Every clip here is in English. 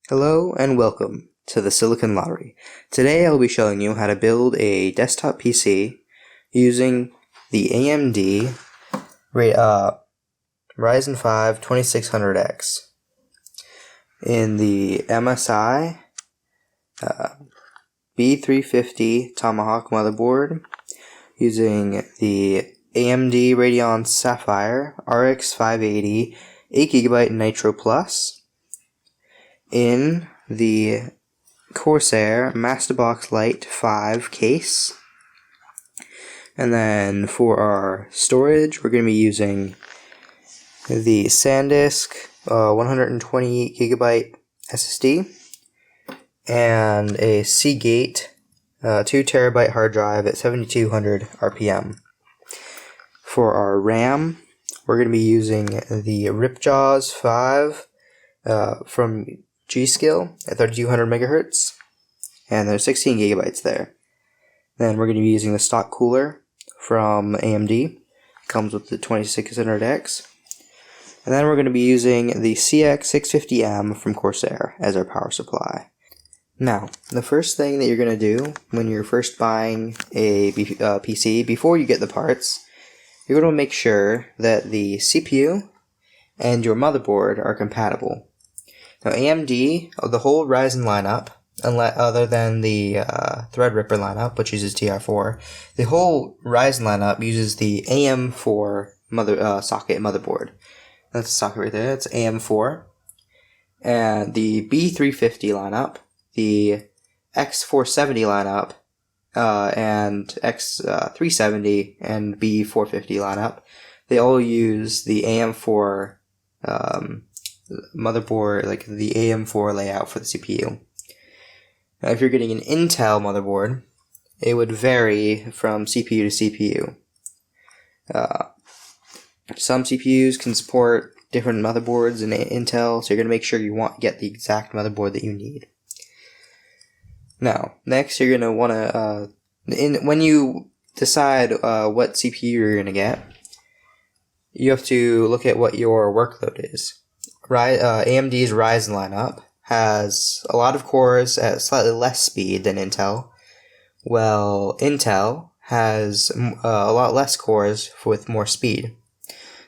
Hello and welcome to the Silicon Lottery. Today I'll be showing you how to build a desktop PC using the AMD Ryzen 5 2600X in the MSI B350 Tomahawk motherboard using the AMD Radeon Sapphire RX 580 8GB Nitro Plus in the Corsair MasterBox Lite 5 case. And then for our storage, we're going to be using the SanDisk 128GB SSD and a Seagate 2TB hard drive at 7200 RPM. For our RAM, we're going to be using the ripjaws 5 from G.Skill at 3200 MHz, and there's 16 GB there. Then we're going to be using the stock cooler from AMD. It comes with the 2600X. And then we're going to be using the CX650M from Corsair as our power supply. Now, the first thing that you're going to do when you're first buying a PC, before you get the parts, you're going to make sure that the CPU and your motherboard are compatible. Now AMD, the whole Ryzen lineup, other than the Threadripper lineup, which uses TR4, the whole Ryzen lineup uses the AM4 socket motherboard. That's the socket right there, it's AM4. And the B350 lineup, the X470 lineup, and X370 and B450 lineup, they all use the AM4 motherboard, like the AM4 layout for the CPU. Now, if you're getting an Intel motherboard, it would vary from CPU to CPU. Some CPUs can support different motherboards in Intel, so you're going to make sure you get the exact motherboard that you need. Now, next you're going to want to, when you decide what CPU you're going to get, you have to look at what your workload is. AMD's Ryzen lineup has a lot of cores at slightly less speed than Intel, while Intel has a lot less cores with more speed.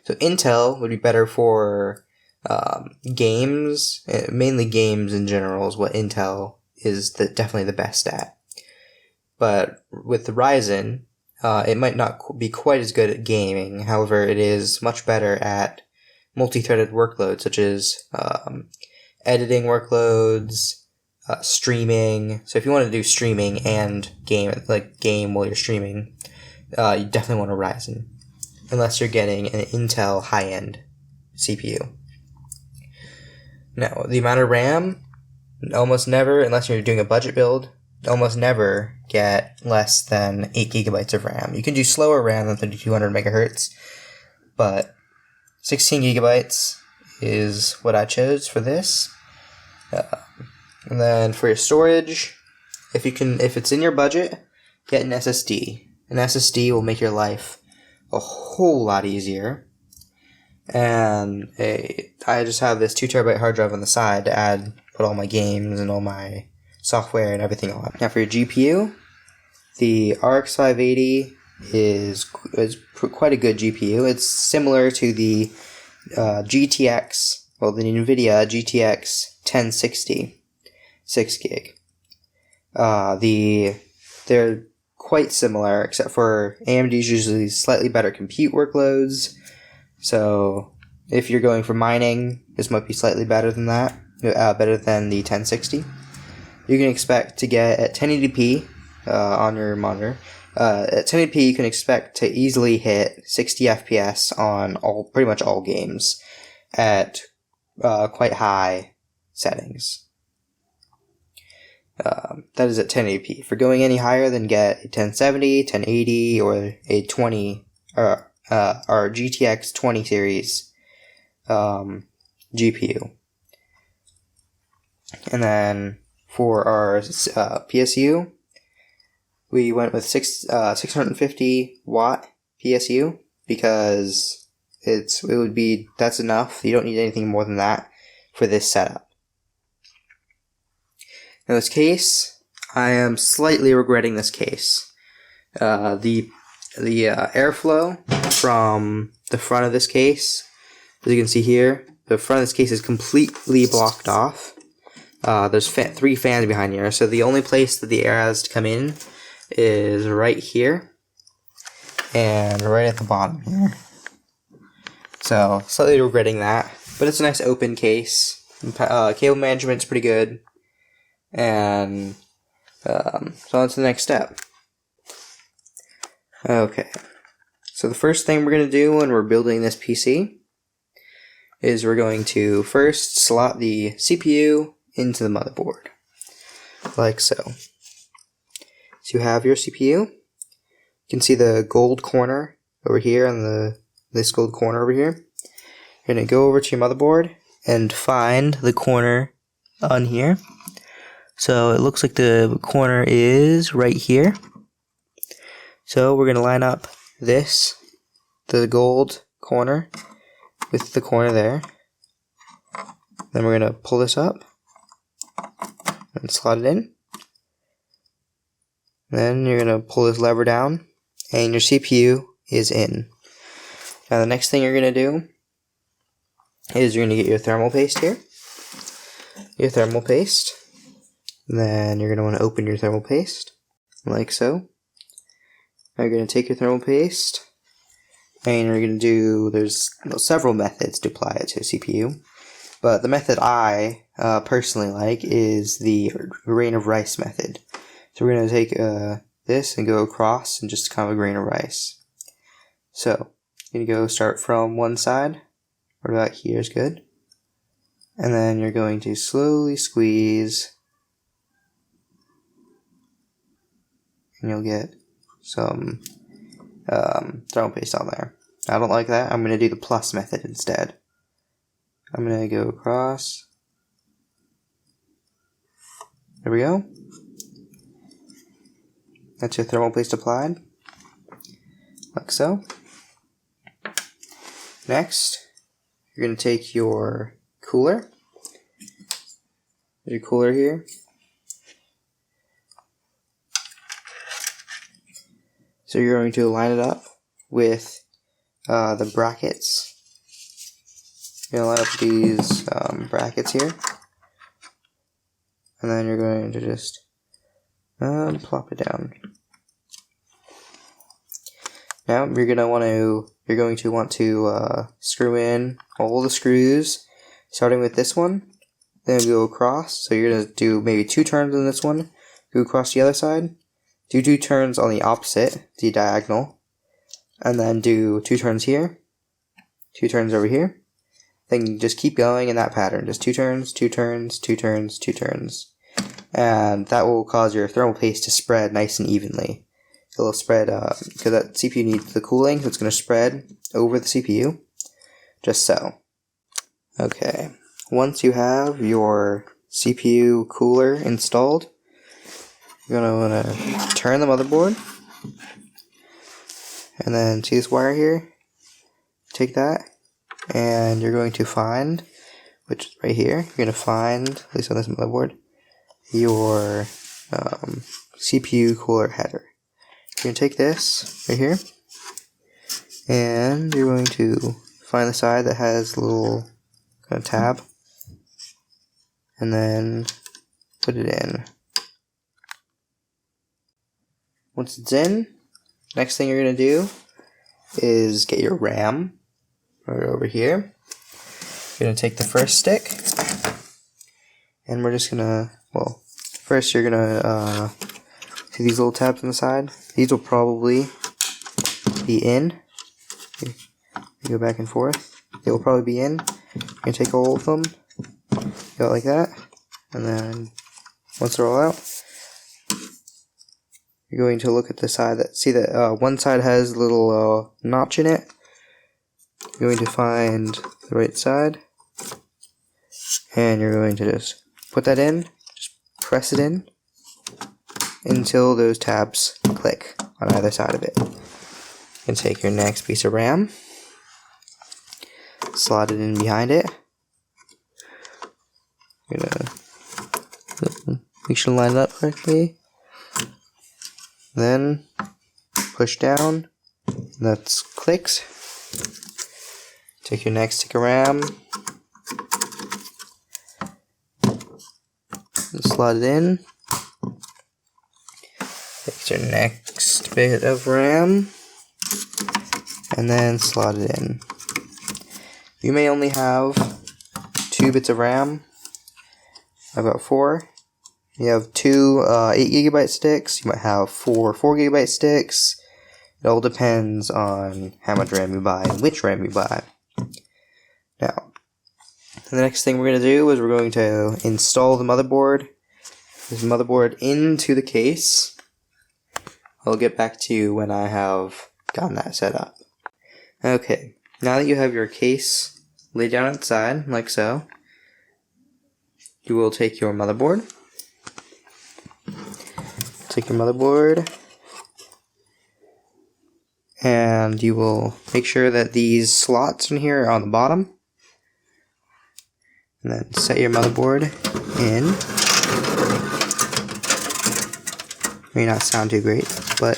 So Intel would be better for games, mainly games in general is what Intel is definitely the best at. But with the Ryzen, it might not be quite as good at gaming, however it is much better at multi-threaded workloads such as editing workloads, streaming. So if you want to do streaming and game while you're streaming, you definitely want a Ryzen, unless you're getting an Intel high-end CPU. Now, the amount of RAM, almost never, unless you're doing a budget build, almost never get less than 8 GB of RAM. You can do slower RAM than 3200 MHz, but 16 GB is what I chose for this. And then for your storage, if it's in your budget, get an SSD. An SSD will make your life a whole lot easier. And I just have this 2TB hard drive on the side to put all my games and all my software and everything on. Now for your GPU, the RX 580 is quite a good GPU. It's similar to the GTX, the NVIDIA GTX 1060, 6 gig. They're quite similar, except for AMD's usually slightly better compute workloads. So if you're going for mining, this might be slightly better than that, better than the 1060. You can expect to get at 1080p on your monitor. At 1080p, you can expect to easily hit 60 FPS on pretty much all games at quite high settings. That is at 1080p. For going any higher, then get a 1070, 1080, or a 20 or GTX 20 series GPU. And then for our PSU, we went with 650 watt PSU because that's enough. You don't need anything more than that for this setup. Now this case, I am slightly regretting this case. The airflow from the front of this case, as you can see here, the front of this case is completely blocked off. There's 3 fans behind here, so the only place that the air has to come in is right here and right at the bottom here. So slightly regretting that, but it's a nice open case. Cable management's pretty good, and so on to the next step. Okay, so the first thing we're going to do when we're building this PC is we're going to first slot the CPU into the motherboard, like so. So you have your CPU. You can see the gold corner over here and this gold corner over here. You're going to go over to your motherboard and find the corner on here. So it looks like the corner is right here. So we're going to line up the gold corner, with the corner there. Then we're going to pull this up and slot it in. Then you're going to pull this lever down and your CPU is in. Now the next thing you're going to do is you're going to get your thermal paste here. Your thermal paste. Then you're going to want to open your thermal paste like so. Now you're going to take your thermal paste and you're going to do, there's several methods to apply it to a CPU, but the method I personally like is the grain of rice method. So we're going to take this and go across and just kind of a grain of rice. So you're going to go start from one side, right about here is good, and then you're going to slowly squeeze, and you'll get some thermal paste on there. I don't like that. I'm going to do the plus method instead. I'm going to go across. There we go. That's your thermal paste applied, like so. Next, you're going to take your cooler. Your cooler here. So you're going to line it up with the brackets. You're going to line up these brackets here. And then you're going to just plop it down. Now you're going to want to screw in all the screws, starting with this one. Then go across. So you're going to do maybe 2 turns on this one. Go across the other side. Do 2 turns on the opposite, the diagonal, and then do 2 turns here, 2 turns over here. Then just keep going in that pattern, just 2 turns, 2 turns, 2 turns, 2 turns. And that will cause your thermal paste to spread nice and evenly. It'll spread, because that CPU needs the cooling, so it's going to spread over the CPU, just so. Okay, once you have your CPU cooler installed, you're going to want to turn the motherboard, and then see this wire here? Take that, and you're going to find, which is right here, you're going to find, at least on this motherboard, your CPU cooler header. You're going to take this right here, and you're going to find the side that has a little kind of tab, and then put it in. Once it's in, next thing you're going to do is get your RAM right over here. You're going to take the first stick, and we're just going to, well, first you're going to see these little tabs on the side? These will probably be in. You go back and forth. They will probably be in. You're going to take all of them, go like that, and then once they're all out, you're going to look at the side that, see that one side has a little notch in it. You're going to find the right side, and you're going to just put that in, just press it in until those tabs click on either side of it. You can take your next piece of RAM, slot it in behind it. You're gonna Make sure to line it up correctly. Then push down. That's clicks. Take your next stick of RAM. Slide it in. Take your next bit of RAM. And then slide it in. You may only have 2 bits of RAM. I've got 4. You have 2 8GB sticks. You might have 4 4GB sticks. It all depends on how much RAM you buy and which RAM you buy. Now, the next thing we're going to do is we're going to install the motherboard. This motherboard into the case. I'll get back to you when I have gotten that set up. Okay, now that you have your case laid down outside, like so, you will take your motherboard. Take your motherboard, and you will make sure that these slots in here are on the bottom. And then set your motherboard in. May not sound too great, but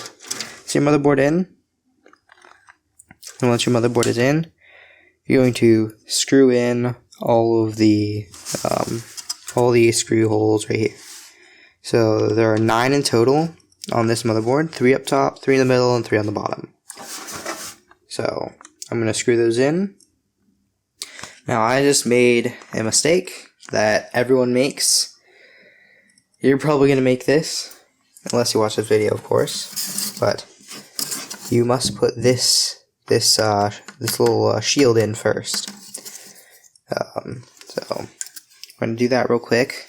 set your motherboard in. And once your motherboard is in, you're going to screw in all of the screw holes right here. So there are 9 in total on this motherboard, 3 up top, 3 in the middle, and 3 on the bottom. So I'm going to screw those in. Now I just made a mistake that everyone makes. You're probably going to make this, unless you watch this video, of course. But you must put this little shield in first. So I'm going to do that real quick.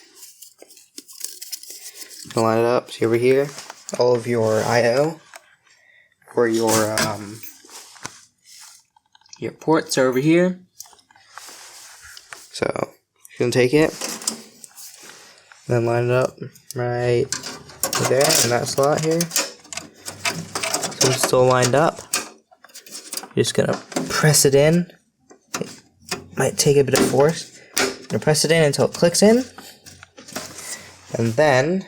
Line it up. See over here, all of your I/O or your ports are over here. So you're gonna take it, then line it up right there in that slot here. So it's still lined up. You're just gonna press it in. It might take a bit of force. You're gonna press it in until it clicks in, and then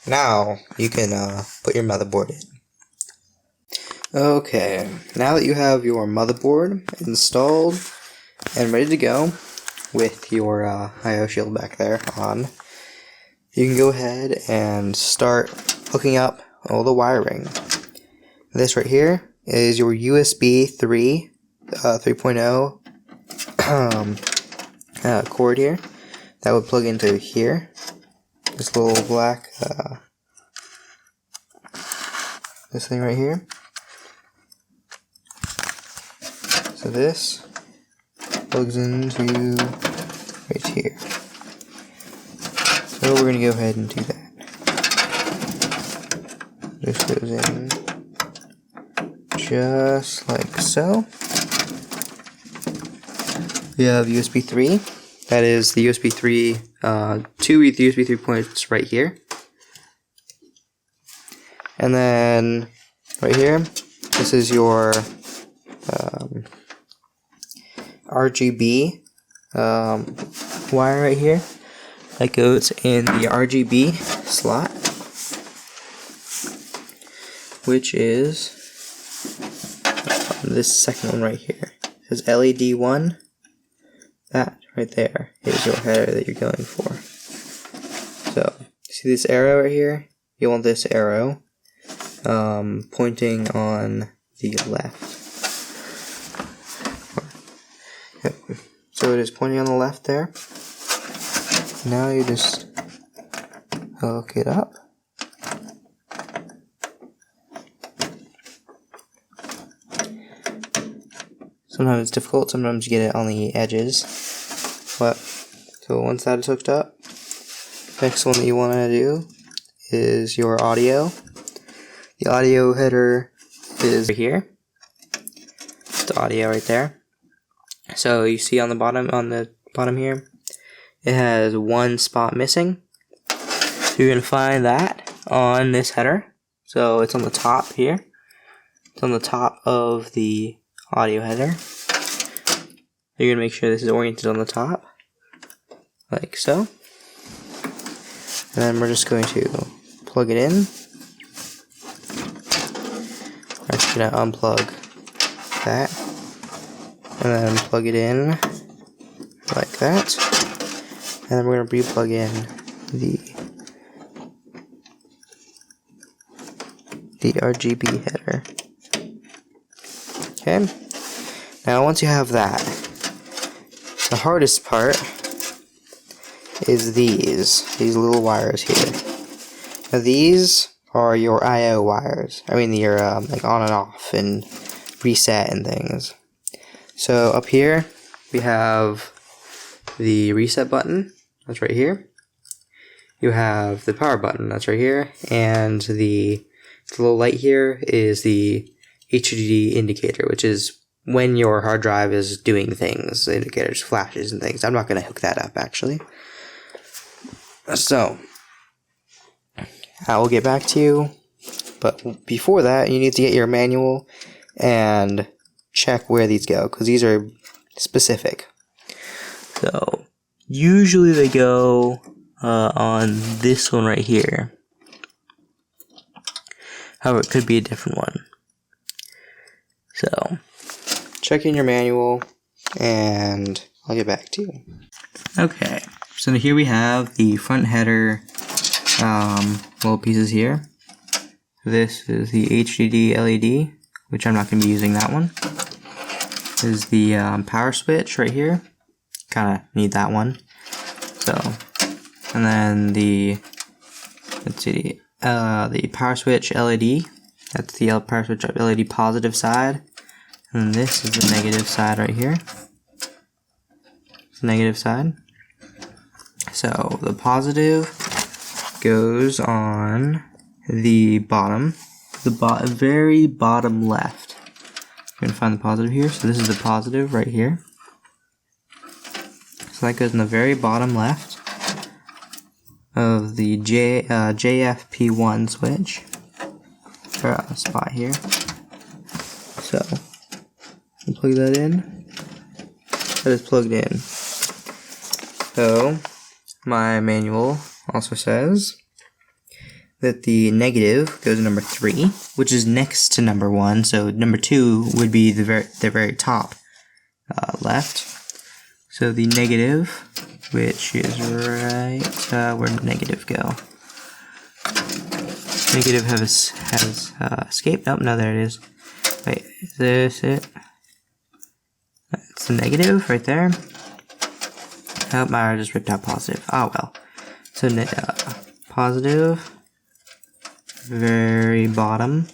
now you can put your motherboard in. Okay, now that you have your motherboard installed and ready to go with your I/O shield back there on, you can go ahead and start hooking up all the wiring. This right here is your USB 3.0 cord here that would plug into here. This little black, this thing right here. So this plugs into right here. So we're going to go ahead and do that. This goes in just like so. We have USB 3. That is the USB 3, 2 USB 3 ports right here. And then right here, this is your RGB wire right here that goes in the RGB slot, which is this second one right here. It says LED 1. That right there is your header that you're going for. So, see this arrow right here? You want this arrow pointing on the left. So it is pointing on the left there. Now you just hook it up. Sometimes it's difficult, sometimes you get it on the edges. But, so once that is hooked up, next one that you want to do is your audio. The audio header is right here. The audio right there. So you see on the bottom here, it has one spot missing. So you're going to find that on this header. So it's on the top here. It's on the top of the audio header. You're going to make sure this is oriented on the top, like so. And then we're just going to plug it in. I'm just going to unplug that. And then plug it in like that. And then we're going to re-plug in the RGB header. Okay. Now once you have that, the hardest part is these little wires here. Now these are your I/O wires. I mean your like on and off and reset and things. So up here we have the reset button, that's right here. You have the power button, that's right here, and the little light here is the HDD indicator, which is when your hard drive is doing things. The indicator flashes and things. I'm not going to hook that up actually. So I will get back to you, but before that you need to get your manual and check where these go, because these are specific. So usually they go on this one right here. However, it could be a different one. So check in your manual and I'll get back to you. Okay, so here we have the front header little pieces here. This is the HDD LED, which I'm not going to be using that one. This is the power switch right here. Kind of need that one. So, and then the, let's see, the power switch LED. That's the power switch LED positive side. And this is the negative side right here. It's the negative side. So the positive goes on the bottom, very bottom left. We're gonna find the positive here. So this is the positive right here. So that goes in the very bottom left of the JFP1 switch. Spot here. So plug that in. That is plugged in. So my manual also says that the negative goes to number 3, which is next to number 1. So number 2 would be the very top left. So the negative, which is right where the negative go. Negative has escaped. Oh no, there it is. Wait, is this it? That's the negative right there. Oh, I just ripped out positive. Oh well. So positive, very bottom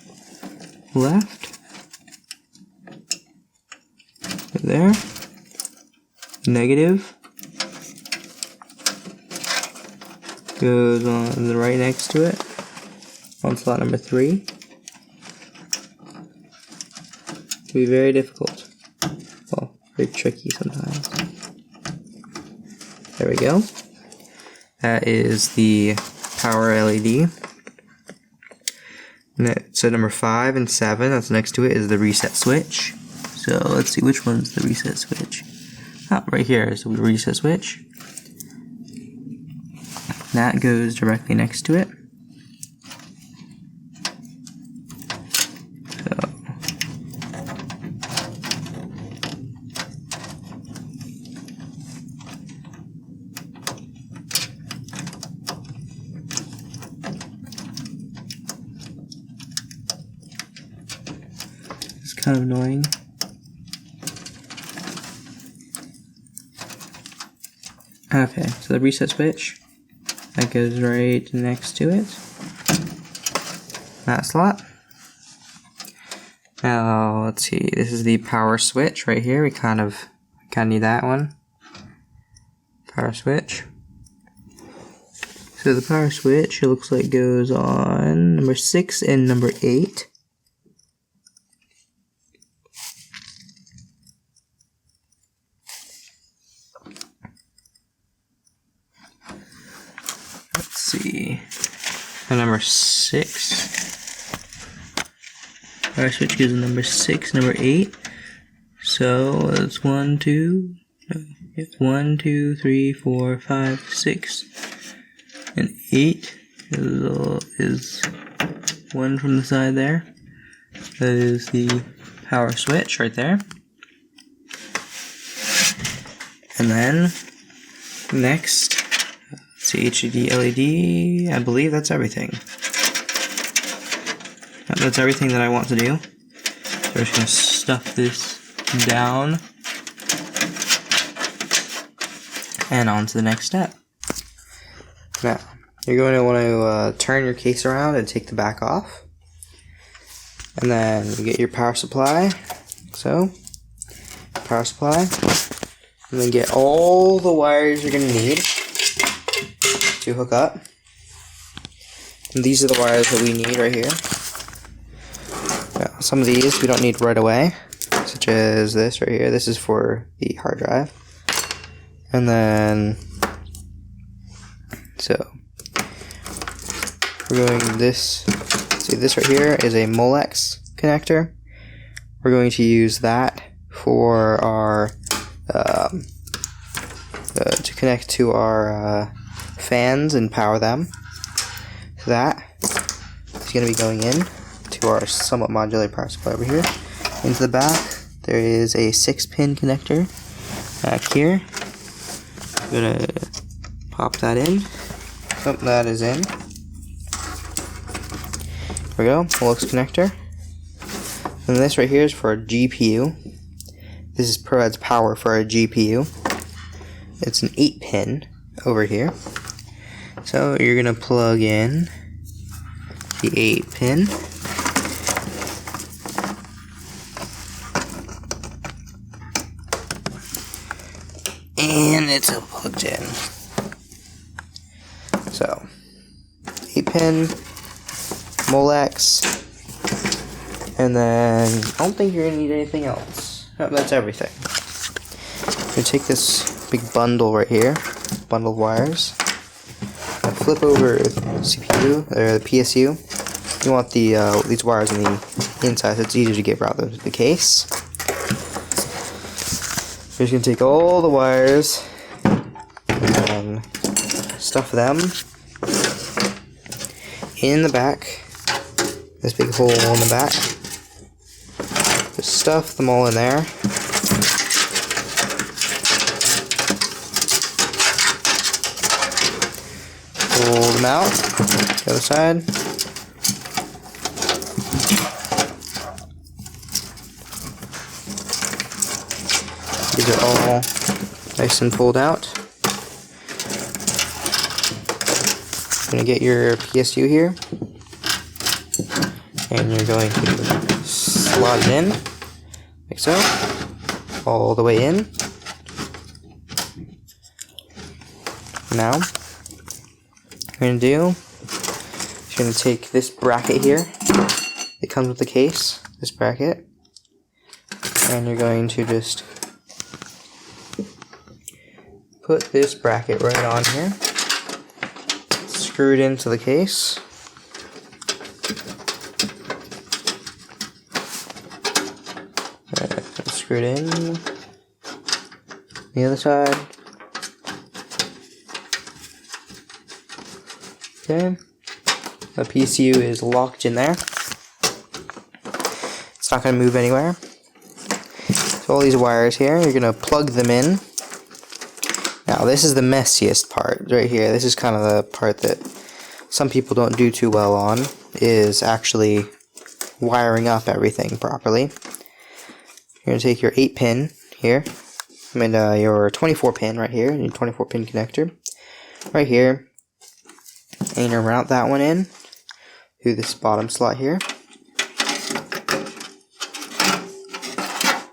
left. There. Negative goes on the right next to it. On slot number 3. It can be very difficult. Well, very tricky sometimes. There we go. That is the power LED. So number 5 and 7, that's next to it, is the reset switch. So let's see which one's the reset switch. Oh, right here is the reset switch. That goes directly next to it. It's kind of annoying. Okay, so the reset switch, that goes right next to it. That slot. Now, let's see, this is the power switch right here. We kind of need that one. Power switch. So the power switch, it looks like goes on number 6 and number 8. Let's see. And number 6. Power switch goes in number 6, number 8. So it's 1, 2, 3, 4, 5, 6. and 8 is one from the side there. That is the power switch right there. And then next, let's see, HDD LED. I believe that's everything. That's everything that I want to do. So we're just going to stuff this down and on to the next step. Now, you're going to want to turn your case around and take the back off. And then you get your power supply. So, power supply. And then get all the wires you're going to need to hook up. And these are the wires that we need right here. Now, some of these we don't need right away, such as this right here. This is for the hard drive. And then, so, we're going this, see this right here is a Molex connector. We're going to use that for our, to connect to our fans and power them. So that is going to be going in to our somewhat modular power supply over here. Into the back, there is a 6-pin connector back here. I'm going to pop that in. Oh, that is in. There we go, Molex connector. And this right here is for our GPU. This provides power for our GPU. It's an 8-pin over here. So you're going to plug in the 8-pin. And it's plugged in. So, 8-pin, Molex, and then I don't think you're going to need anything else. No, that's everything. You're going to take this big bundle right here, bundle of wires, and flip over the CPU, or the PSU. You want the these wires on the inside so it's easier to get out of the case. You're just going to take all the wires and stuff them in the back, this big hole in the back. Just stuff them all in there. Pull them out, the other side. These are all nice and pulled out. You're going to get your PSU here, and you're going to slot it in, like so, all the way in. Now, what you're going to do is you're going to take this bracket here, it comes with the case, this bracket, and you're going to just put this bracket right on here, screw it into the case, screw it in the other side. Okay, the PSU is locked in there. It's not going to move anywhere. So all these wires here, you're going to plug them in. Now this is the messiest part right here. This is kind of the part that some people don't do too well on, is actually wiring up everything properly. You're going to take your 8-pin here, your 24-pin right here, your 24-pin connector right here, and you're going to route that one in through this bottom slot here.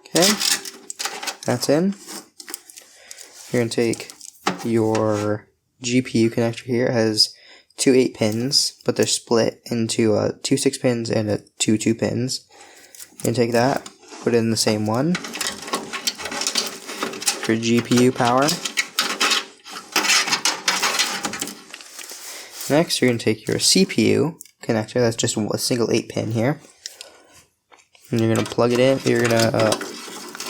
Okay, that's in. You're going to take your GPU connector here. It has two 8-pins, but they're split into 2 6-pins and 2 2-pins. You're going to take that, put it in the same one for GPU power. Next, you're going to take your CPU connector. That's just a single 8-pin here. And you're going to plug it in. You're going to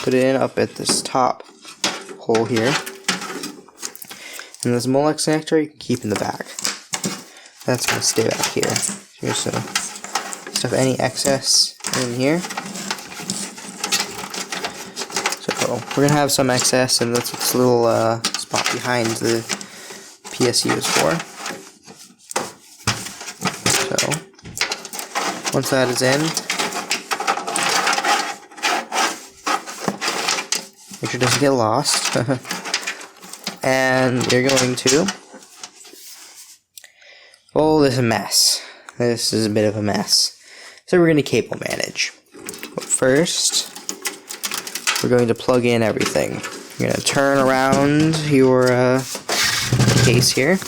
put it in up at this top hole here. And this Molex connector you can keep in the back. That's going to stay back here. Here's some stuff, any excess in here. So we're going to have some excess, and that's what this little spot behind the PSU is for. So once that is in, make sure it doesn't get lost. And you're going to fold this mess. This is a bit of a mess. So we're going to cable manage. But first, we're going to plug in everything. You're going to turn around your case here.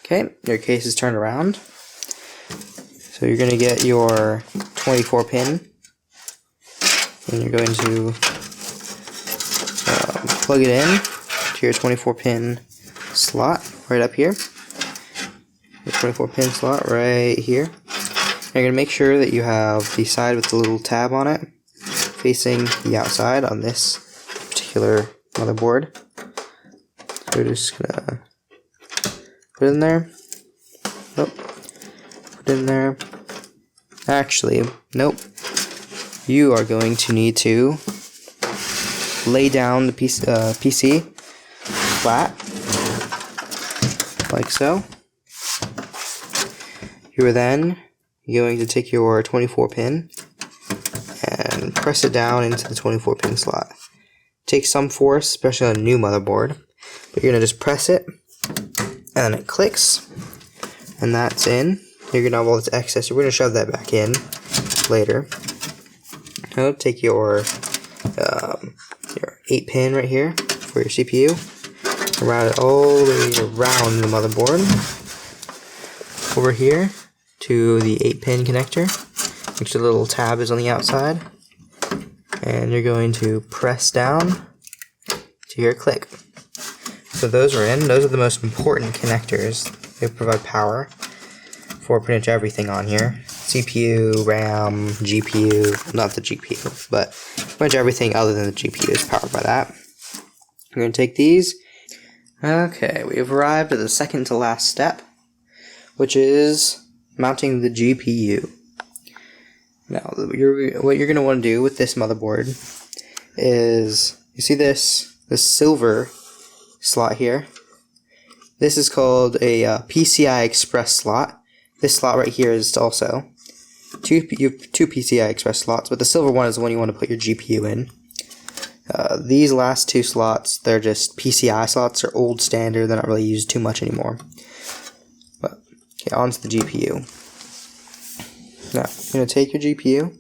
Okay, your case is turned around. So you're going to get your 24 pin. And you're going to plug it in to your 24 pin slot right up here. The 24 pin slot right here. And you're going to make sure that you have the side with the little tab on it facing the outside on this particular motherboard. So we're just going to put it in there. Nope. Put it in there. Actually, nope. You are going to need to lay down the PC flat, like so. You are then going to take your 24 pin and press it down into the 24 pin slot. Take some force, especially on a new motherboard, but you're going to just press it, and then it clicks, and that's in. You're going to have all this excess. We're going to shove that back in later. Now take your 8 pin right here for your CPU, route it all the way around the motherboard, over here to the 8 pin connector. Make sure the little tab is on the outside, and you're going to press down to hear a click. So those are in. Those are the most important connectors. They provide power for pretty much everything on here. CPU, RAM, GPU, not the GPU, but pretty much everything other than the GPU is powered by that. We're going to take these. Okay, we've arrived at the second to last step, which is mounting the GPU. Now, what you're going to want to do with this motherboard is, you see this silver slot here? This is called a PCI Express slot. This slot right here is also two PCI Express slots, but the silver one is the one you want to put your GPU in. These last two slots, they're just PCI slots. They're old standard. They're not really used too much anymore. But okay, onto the GPU. Now, you're going to take your GPU,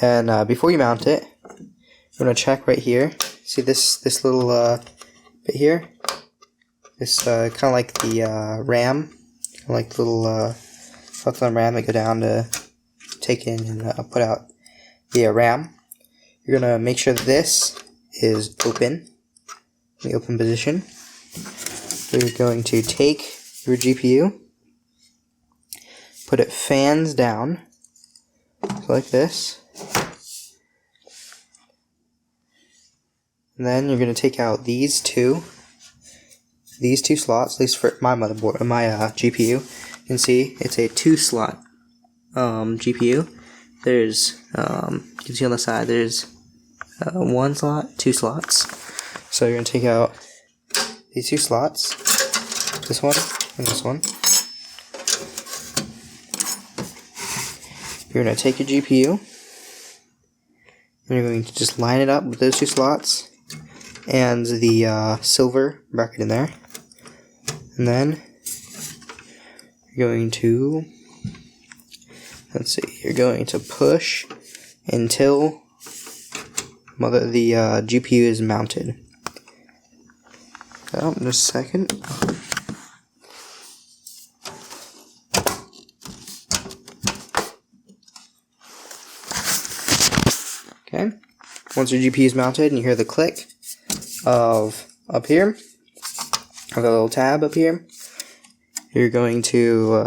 and before you mount it, you're going to check right here. See this little bit here? This kind of like the RAM, kind of like the little slots on RAM that go down to take in and put out the RAM. You're going to make sure that this is open, in the open position. So you're going to take your GPU, put it fans down, so like this. And then you're going to take out these two slots, at least for my motherboard, my GPU. You can see it's a 2-slot GPU. There's, you can see on the side, there's 1 slot, 2 slots. So you're going to take out these 2 slots, this one and this one. You're going to take your GPU, and you're going to just line it up with those 2 slots and the silver bracket in there. And then you're going to, you're going to push until the GPU is mounted. Oh, just a second. Okay. Once your GPU is mounted and you hear the click of up here, of the little tab up here, you're going to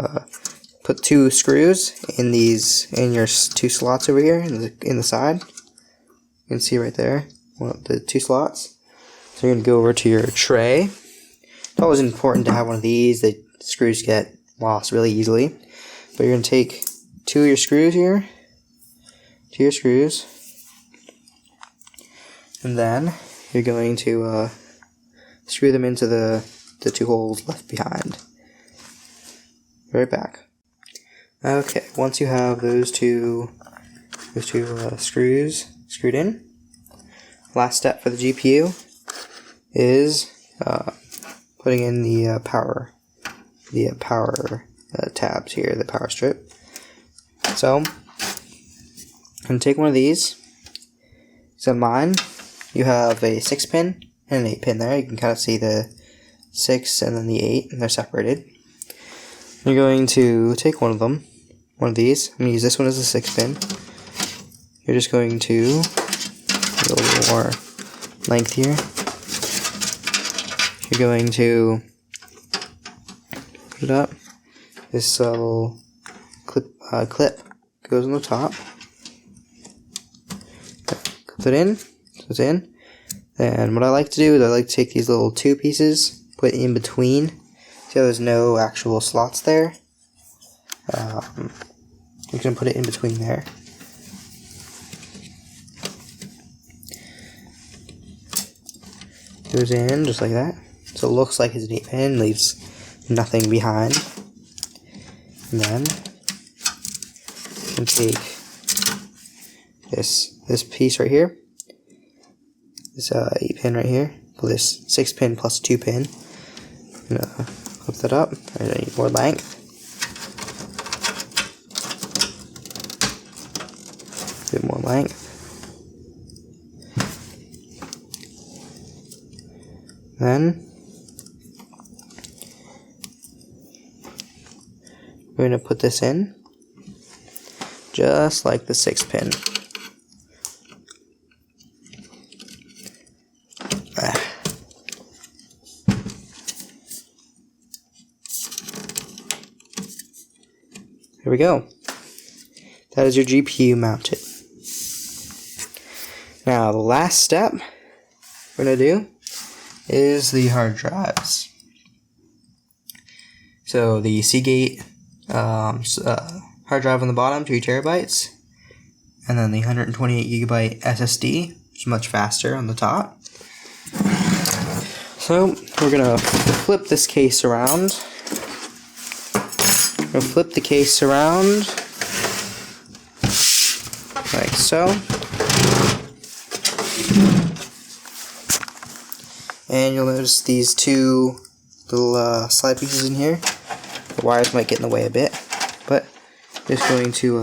put 2 screws in your 2 slots over here in the side. You can see right there, the 2 slots. So you're going to go over to your tray. It always important to have one of these. The screws get lost really easily. But you're going to take 2 of your screws here, 2 of your screws, and then you're going to screw them into the 2 holes left behind. Right back. Okay, once you have those two screws screwed in, last step for the GPU is putting in the power tabs here, the power strip. So I'm gonna take one of these. So mine, you have a 6-pin and an 8-pin there. You can kind of see the 6 and then the 8, and they're separated. You're going to take one of these. I'm going to use this one as a 6-pin. You're just going to get a little more length here. You're going to put it up. This little clip goes on the top. Clip it in. So it's in. And what I like to do is I like to take these little 2 pieces, put it in between. See how there's no actual slots there? You can put it in between there. Goes in just like that. So it looks like it's an 8-pin, leaves nothing behind. And then you can take this piece right here, this 8-pin right here, pull this 6-pin plus 2-pin, and flip that up. I need more length. A bit more length. Then we're going to put this in just like the 6-pin. There we go. That is your GPU mounted. Now the last step we're going to do is the hard drives. So the Seagate hard drive on the bottom, 2 terabytes, and then the 128 gigabyte SSD, which is much faster, on the top. So we're gonna flip this case around. We'll flip the case around like so. And you'll notice these 2 little slide pieces in here. The wires might get in the way a bit, but just going to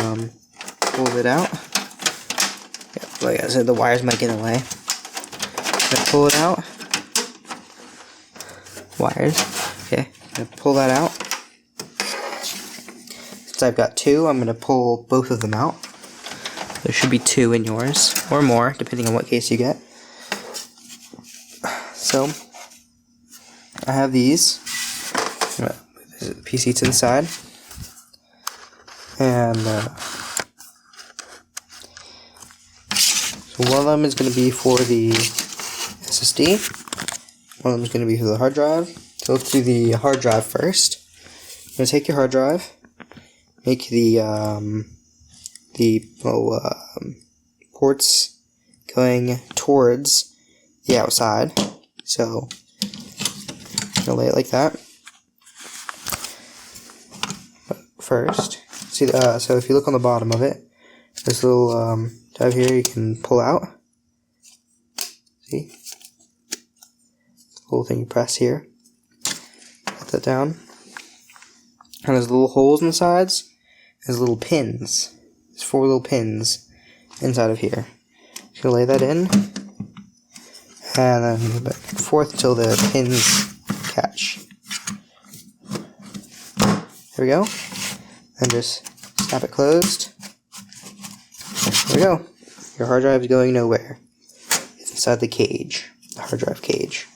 pull it out. Yeah, like I said, the wires might get in the way. Gonna pull it out. Wires. Okay, gonna pull that out. Since I've got 2, I'm gonna pull both of them out. There should be 2 in yours, or more, depending on what case you get. So I have these. There's a PC to the side, and so one of them is going to be for the SSD. One of them is going to be for the hard drive. So let's do the hard drive first. You're going to take your hard drive, make the ports going towards the outside. So I'm gonna lay it like that. First, see, so if you look on the bottom of it, this little tab here you can pull out. See, the whole thing you press here. Put that down, and there's little holes in the sides. There's little pins. There's 4 little pins inside of here. Just gonna lay that in. And then move back and forth until the pins catch. There we go. And just snap it closed. There we go. Your hard drive is going nowhere. It's inside the cage, the hard drive cage.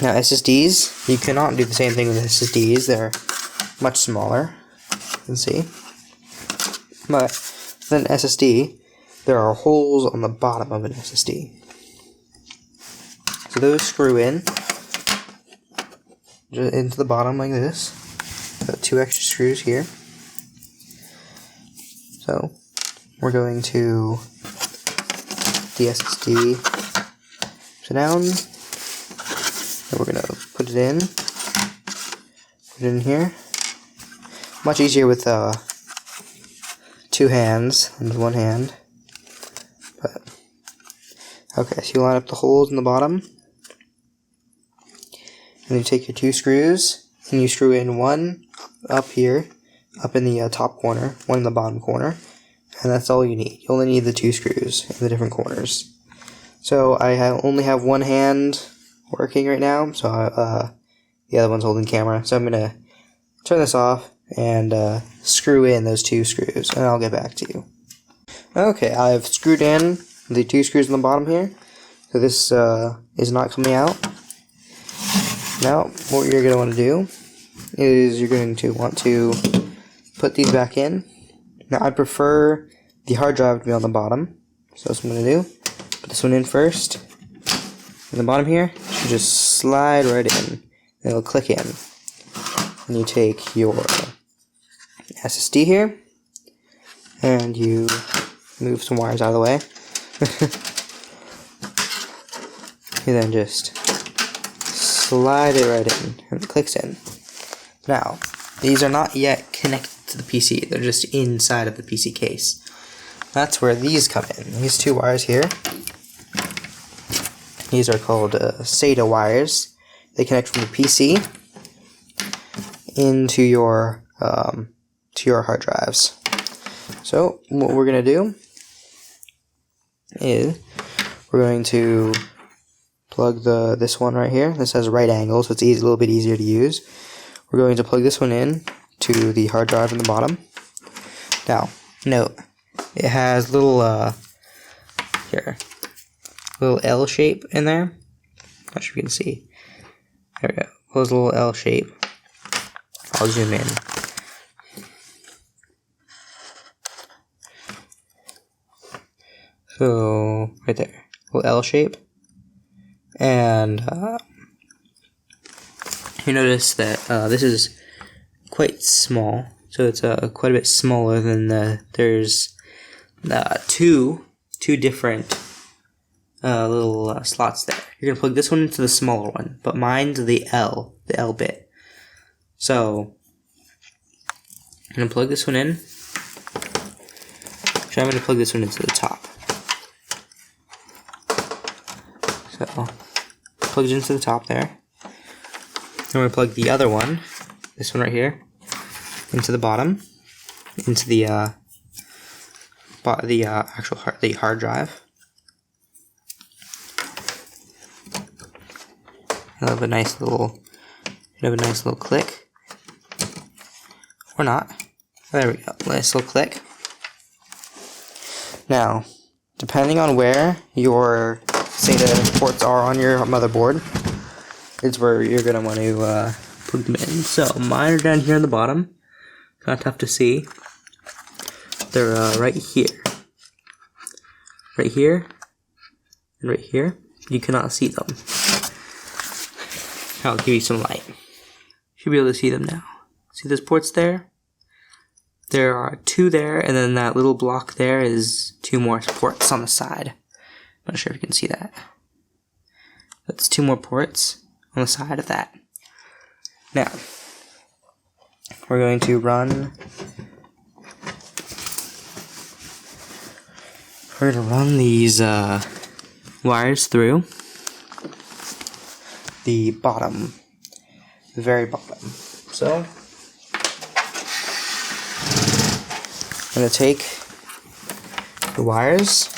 Now SSDs, you cannot do the same thing with SSDs. They're much smaller. You can see. But with an SSD, there are holes on the bottom of an SSD. So those screw in into the bottom like this. Got 2 extra screws here. So we're going to the SSD sit down. And we're gonna put it in here. Much easier with 2 hands than with 1 hand. But okay, so you line up the holes in the bottom, and you take your 2 screws and you screw in one up here, up in the top corner, one in the bottom corner, and that's all you need. You only need the 2 screws in the different corners. So I only have 1 hand working right now, so the other one's holding camera. So I'm gonna turn this off and screw in those 2 screws, and I'll get back to you. Okay, I've screwed in the 2 screws on the bottom here, so this is not coming out. Now, what you're going to want to do is you're going to want to put these back in. Now, I prefer the hard drive to be on the bottom, so that's what I'm going to do. Put this one in first. In the bottom here, it should just slide right in, and it'll click in. And you take your SSD here, and you move some wires out of the way. You then just slide it right in, and it clicks in. Now, these are not yet connected to the PC, they're just inside of the PC case. That's where these come in. These 2 wires here, these are called SATA wires. They connect from the PC into your hard drives. So what we're going to do is we're going to plug this one right here. This has right angle, so it's a little bit easier to use. We're going to plug this one in to the hard drive in the bottom. Now, note, it has little L shape in there. Not sure if you can see. There we go. There's a little L shape. I'll zoom in. So right there, little L shape, and you notice that this is quite small. So it's quite a bit smaller than there's 2 different little slots there. You're gonna plug this one into the smaller one, but mine's the L bit. So I'm gonna plug this one in. Actually, I'm gonna plug this one into the top. So plug it into the top there. I'm gonna plug the other one, this one right here, into the bottom, into the actual hard drive. You'll have a nice little click, or not. There we go, nice little click. Now, depending on where your SATA ports are on your motherboard, is where you're gonna want to plug them in. So mine are down here on the bottom. Kind of tough to see. They're right here, and right here. You cannot see them. I'll give you some light. You should be able to see them now. See those ports there? There are 2 there, and then that little block there is 2 more ports on the side. Not sure if you can see that. That's 2 more ports on the side of that. Now, we're going to run these wires through the bottom, the very bottom. So I'm going to take the wires,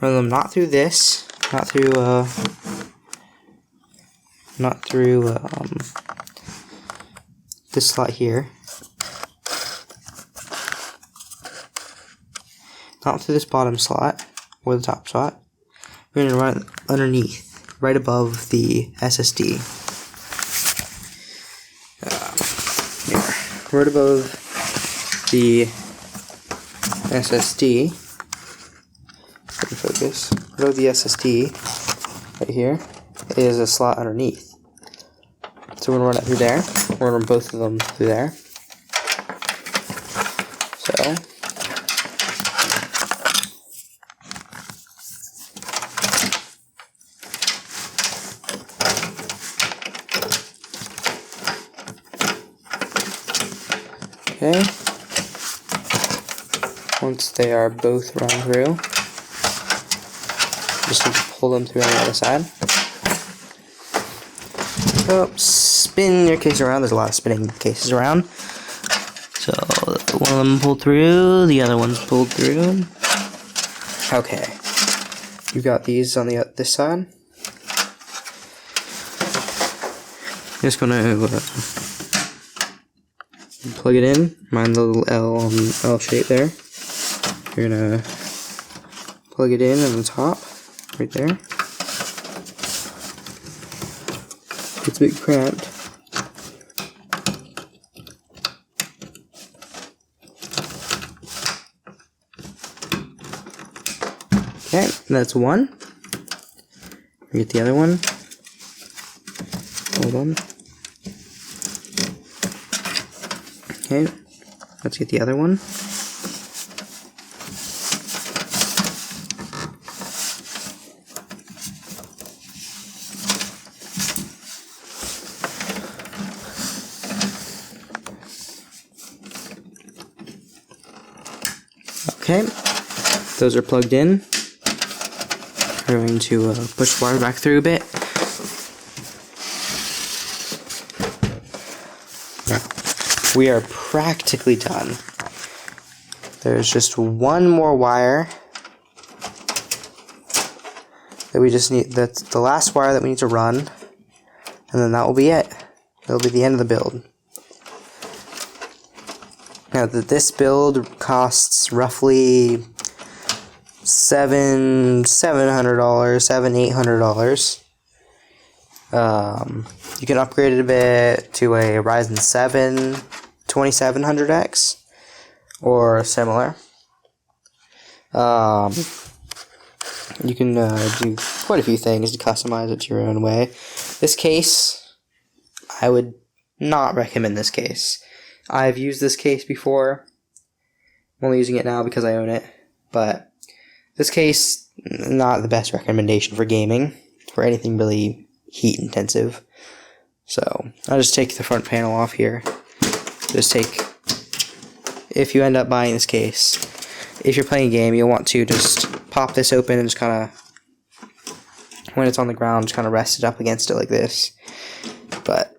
run them not through this, not through this slot here, not through this bottom slot or the top slot. We're going to run it underneath, right above the SSD. Here, right above the SSD. Focus. Right above the SSD, right here, is a slot underneath. So we're going to run it through there. We're going to run both of them through there. So okay. Once they are both run through, just need to pull them through on the other side. So spin your case around. There's a lot of spinning cases around. So one of them pulled through, the other one's pulled through. Okay, you got these on this side. Just gonna plug it in. Mind the little L shape there. You're gonna plug it in on the top, right there. It's a bit cramped. Okay, that's one. We get the other one. Hold on. Okay, let's get the other one. Okay, those are plugged in. We're going to push the wire back through a bit. We are practically done. There's just one more wire that we just need. That's the last wire that we need to run, and then that will be it. That'll be the end of the build. Now this build costs roughly $800. You can upgrade it a bit to a Ryzen 7 2700X or similar. You can do quite a few things to customize it to your own way. This case, I would not recommend this case. I've used this case before. I'm only using it now because I own it, but this case, not the best recommendation for gaming, for anything really heat intensive. So I'll just take the front panel off here. If you end up buying this case, if you're playing a game, you'll want to just pop this open and just kind of, when it's on the ground, just kind of rest it up against it like this. But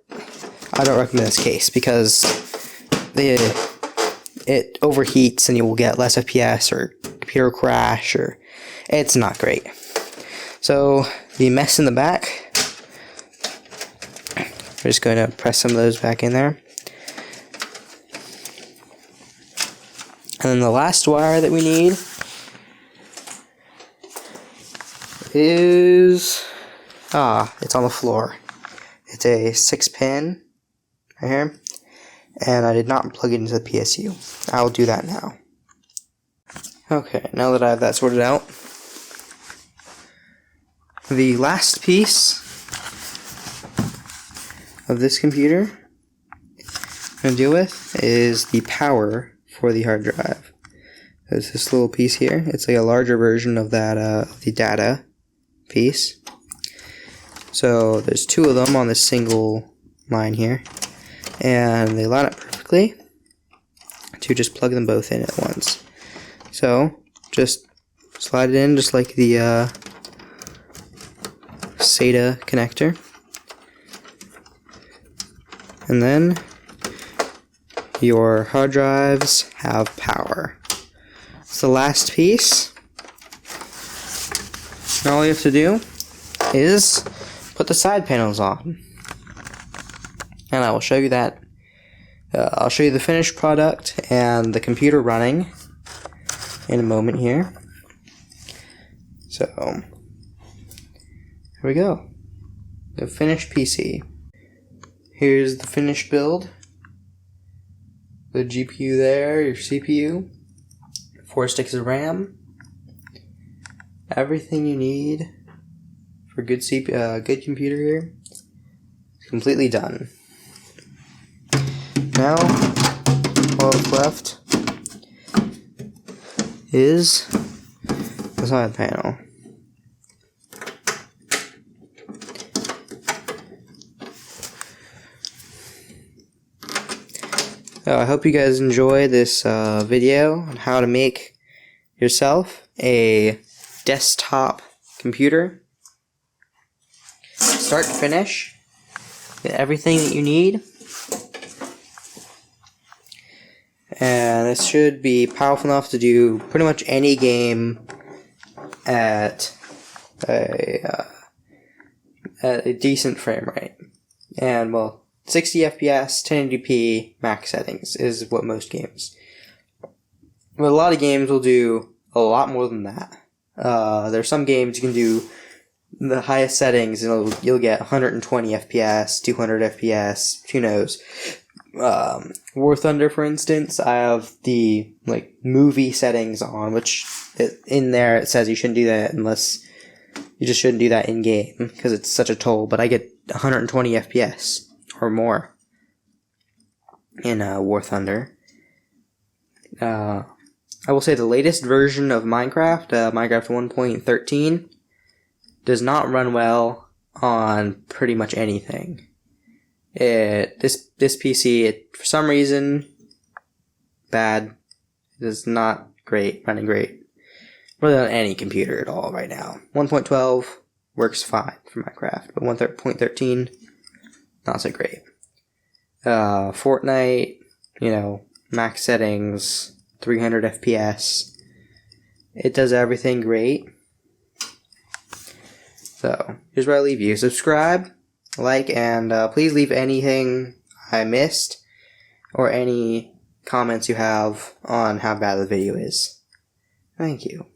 I don't recommend this case because it overheats and you will get less FPS or computer crash, or it's not great. So the mess in the back, we're just going to press some of those back in there. And then the last wire that we need is, it's on the floor. It's a 6-pin right here, and I did not plug it into the PSU. I'll do that now. Okay, now that I have that sorted out, the last piece of this computer I'm going to deal with is the power for the hard drive. There's this little piece here. It's like a larger version of that, the data piece. So there's two of them on this single line here, and they line up perfectly to just plug them both in at once. So just slide it in just like the SATA connector, and then your hard drives have power. It's the last piece. Now all you have to do is put the side panels on, and I will show you that. I'll show you the finished product and the computer running in a moment here. So here we go. The finished PC. Here's the finished build. The GPU there, your CPU, 4 sticks of RAM, everything you need for good computer here. It's completely done. now all that's left is the side panel. So I hope you guys enjoy this video on how to make yourself a desktop computer, start to finish, get everything that you need, and this should be powerful enough to do pretty much any game at a decent frame rate. And well, 60 FPS, 1080p max settings is what most games. But a lot of games will do a lot more than that. There's some games you can do the highest settings and you'll get 120 FPS, 200 FPS, who knows. War Thunder, for instance, I have the movie settings on, which in there it says you shouldn't do that unless you just shouldn't do that in game because it's such a toll. But I get 120 FPS or more in War Thunder. I will say the latest version of Minecraft, Minecraft 1.13, does not run well on pretty much anything. This PC, for some reason, bad. It is not running great. Really on any computer at all right now. 1.12 works fine for Minecraft, but 1.13, not so great. Fortnite, max settings, 300 FPS. It does everything great. So, here's where I leave you. Subscribe, like, and please leave anything I missed or any comments you have on how bad the video is. Thank you.